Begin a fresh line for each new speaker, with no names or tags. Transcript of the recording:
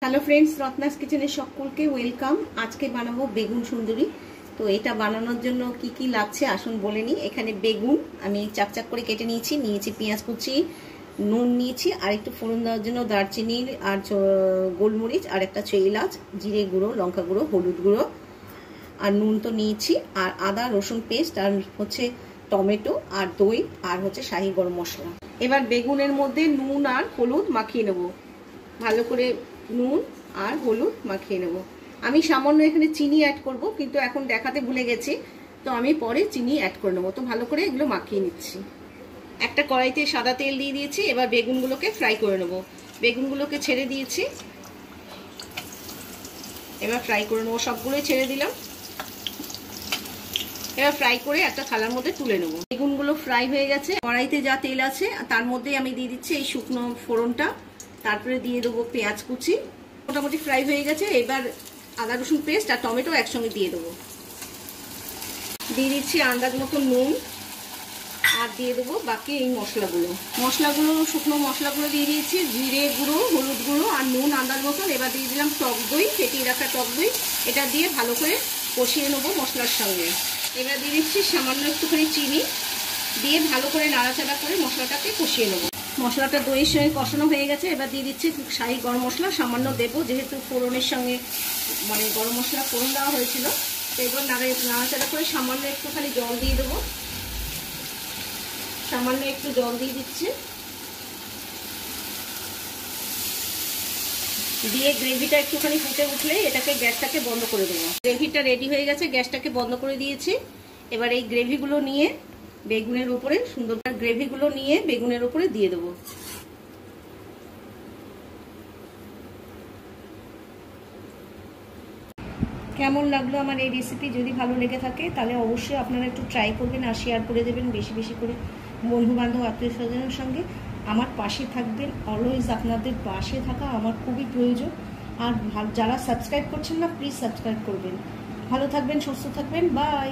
Hello friends, Ratna's কিচেনে সকলকে welcome. আজকে বানাবো বেগুন সুন্দরী। তো এটা বানানোর জন্য কি কি লাগছে আসুন বলে নিই। এখানে বেগুন আমি চাকচাক করে কেটে নিয়েছি পেঁয়াজ কুচি, নুন নিয়েছি, আর একটু ফোড়ন দেওয়ার জন্য দারচিনি আর গোলমরিচ, আর একটা এলাচ, জিরে গুঁড়ো, লঙ্কা গুঁড়ো, হলুদ গুঁড়ো, আর নুন তো নিয়েছি, আর আদা রসুন পেস্ট, আর হচ্ছে টমেটো, আর দই, আর হচ্ছে শাহি গরম মশলা। এবার বেগুনের মধ্যে নুন আর হলুদ মাখিয়ে নেব, ভালো করে নুন আর হলুদ মাখিয়ে নেব। আমি সামান্য এখানে চিনি অ্যাড করব, কিন্তু এখন দেখাতে ভুলে গেছি, তো আমি পরে চিনি অ্যাড করে নেবো। তো ভালো করে এগুলো মাখিয়ে নিচ্ছি। একটা কড়াইতে সাদা তেল দিয়ে দিয়েছি, এবার বেগুনগুলোকে ফ্রাই করে নেব। বেগুনগুলোকে ছেড়ে দিয়েছি, এবার ফ্রাই করে নেবো। সবগুলোই ছেড়ে দিলাম, এবার ফ্রাই করে একটা থালার মধ্যে তুলে নেব। বেগুনগুলো ফ্রাই হয়ে গেছে। কড়াইতে যা তেল আছে তার মধ্যে আমি দিয়ে দিচ্ছি এই শুকনো ফোড়নটা, তারপরে দিয়ে দেবো পেঁয়াজ কুচি। মোটামুটি ফ্রাই হয়ে গেছে। এবার আদা রসুন পেস্ট আর টমেটো একসঙ্গে দিয়ে দেবো। দিয়ে দিচ্ছি আন্দাজ মতো নুন, আর দিয়ে দেবো বাকি এই মশলাগুলো শুকনো মশলাগুলো দিয়ে দিয়েছি, জিরে গুঁড়ো, হলুদ গুঁড়ো আর নুন আন্দাজ মতন। এবার দিয়ে দিলাম টক দই, ফেটিয়ে রাখা টক দই। এটা দিয়ে ভালো করে কষিয়ে নেবো মশলার সঙ্গে। এবার দিয়ে দিচ্ছি সামান্য একটুখানি চিনি, দিয়ে ভালো করে নাড়াচাড়া করে মশলাটাকে কষিয়ে নেবো। মশলাটা দইয়ের সঙ্গে কষানো হয়ে গেছে। এবার দিয়ে দিচ্ছি শাহি গরম মশলা, সামান্য দেবো, যেহেতু ফোড়নের সঙ্গে গরম মশলা ফোড়ন দেওয়া হয়েছিল। তো এবার নাড়াচাড়া করে সামান্য একটুখানি জল দিয়ে দেবো। সামান্য একটু জল দিয়ে দিচ্ছি, দিয়ে গ্রেভিটা একটুখানি ফুটে উঠলে এটাকে গ্যাসটাকে বন্ধ করে দেবো। গ্রেভিটা রেডি হয়ে গেছে, গ্যাসটাকে বন্ধ করে দিয়েছি। এবার এই গ্রেভিগুলো নিয়ে বেগুনের উপরে বেগুনের উপরে দিয়ে দেবো। কেমন লাগলো আমার এই রেসিপি? যদি ভালো লেগে থাকে তাহলে অবশ্যই আপনারা একটু ট্রাই করবেন আর শেয়ার করে দেবেন বেশি বেশি করে বন্ধু বান্ধব আত্মীয় স্বজনের সঙ্গে। আমার পাশে থাকবেন, অলওয়েজ আপনাদের পাশে থাকা আমার খুবই প্রয়োজন। আর যারা সাবস্ক্রাইব করছেন না, প্লিজ সাবস্ক্রাইব করবেন। ভালো থাকবেন, সুস্থ থাকবেন, বাই।